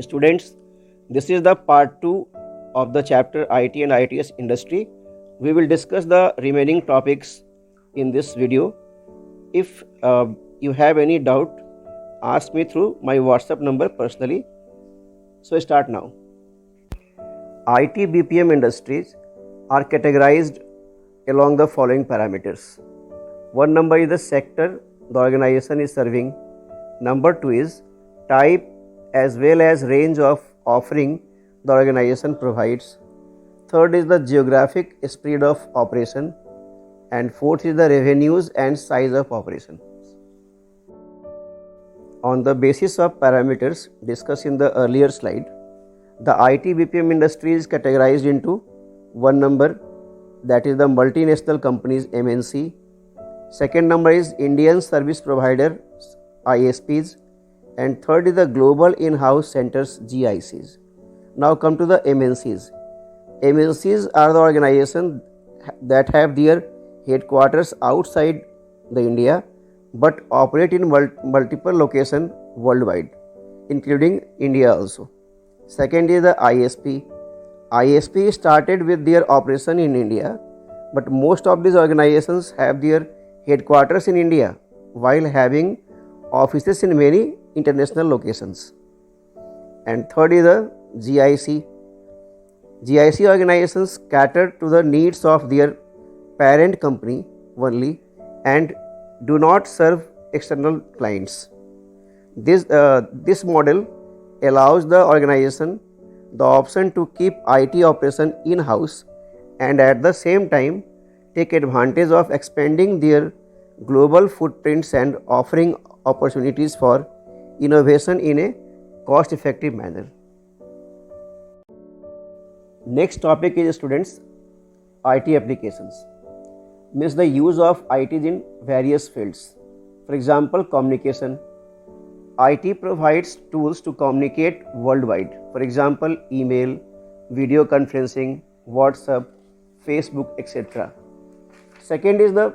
Students, this is the part 2 of the chapter IT and ITS industry. We will discuss the remaining topics in this video. If you have any doubt, ask me through my WhatsApp number personally. So start now. IT BPM industries are categorized along the following parameters. One number is the sector the organization is serving. Number 2 is type as well as range of offering the organization provides. Third is the geographic spread of operation, and fourth is the revenues and size of operation. On the basis of parameters discussed in the earlier slide, the IT BPM industry is categorized into one number, that is the multinational companies MNC. Second number is Indian service provider ISPs, and third is the global in-house centers GICs. Now come to the MNCs. MNCs are the organizations that have their headquarters outside the India but operate in multiple locations worldwide, including India also. Second is the ISP. ISP started with their operation in India, but most of these organizations have their headquarters in India while having offices in many international locations. And third is the GIC. GIC organizations cater to the needs of their parent company only and do not serve external clients. This model allows the organization the option to keep IT operation in-house and at the same time take advantage of expanding their global footprints and offering opportunities for innovation in a cost-effective manner. Next topic is students IT applications. Means the use of IT in various fields. For example, communication. IT provides tools to communicate worldwide. For example, email, video conferencing, WhatsApp, Facebook, etc. Second is the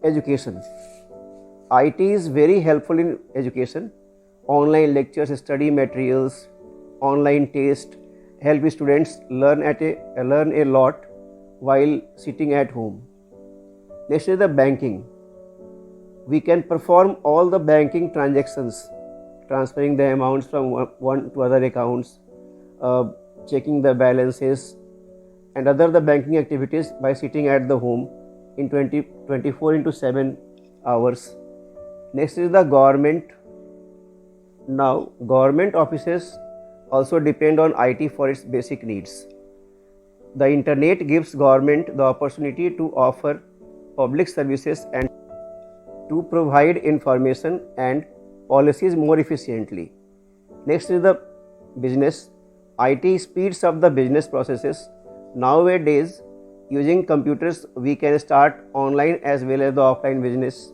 education. IT is very helpful in education. Online lectures, study materials, online tests help students learn a lot while sitting at home. Next is the banking. We can perform all the banking transactions, transferring the amounts from one to other accounts, checking the balances and other the banking activities by sitting at the home in 24 into 7 hours. Next is the government. Now, government offices also depend on IT for its basic needs. The internet gives government the opportunity to offer public services and to provide information and policies more efficiently. Next is the business. IT speeds up the business processes. Nowadays, using computers, we can start online as well as the offline business.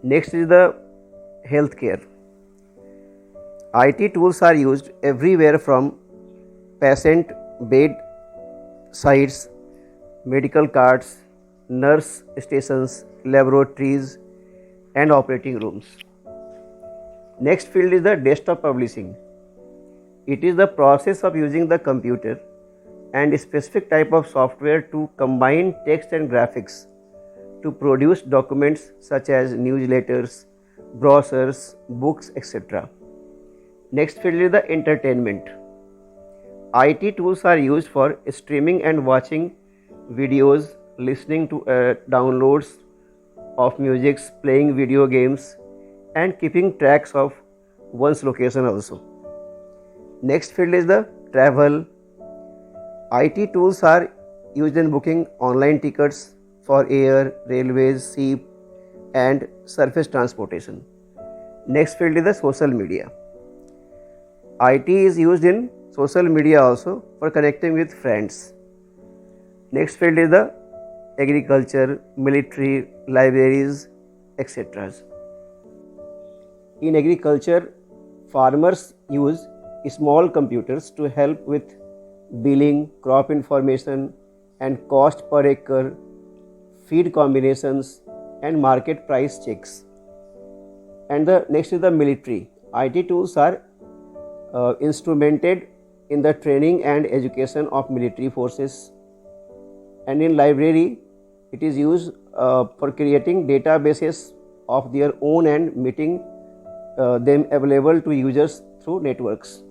Next is the healthcare. IT tools are used everywhere from patient bed sites, medical carts, nurse stations, laboratories and operating rooms. Next field is the desktop publishing. It is the process of using the computer and a specific type of software to combine text and graphics to produce documents such as newsletters, brochures, books, etc. Next field is the entertainment. IT tools are used for streaming and watching videos, listening to downloads of music, playing video games and keeping tracks of one's location also. Next field is the travel. IT tools are used in booking online tickets for air, railways, ship and surface transportation. Next field is the social media. IT is used in social media also for connecting with friends. Next field is the agriculture, military, libraries, etc. In agriculture, farmers use small computers to help with billing, crop information and cost per acre, feed combinations and market price checks. And the next is the military. IT tools are instrumented in the training and education of military forces. And in library, it is used for creating databases of their own and making them available to users through networks.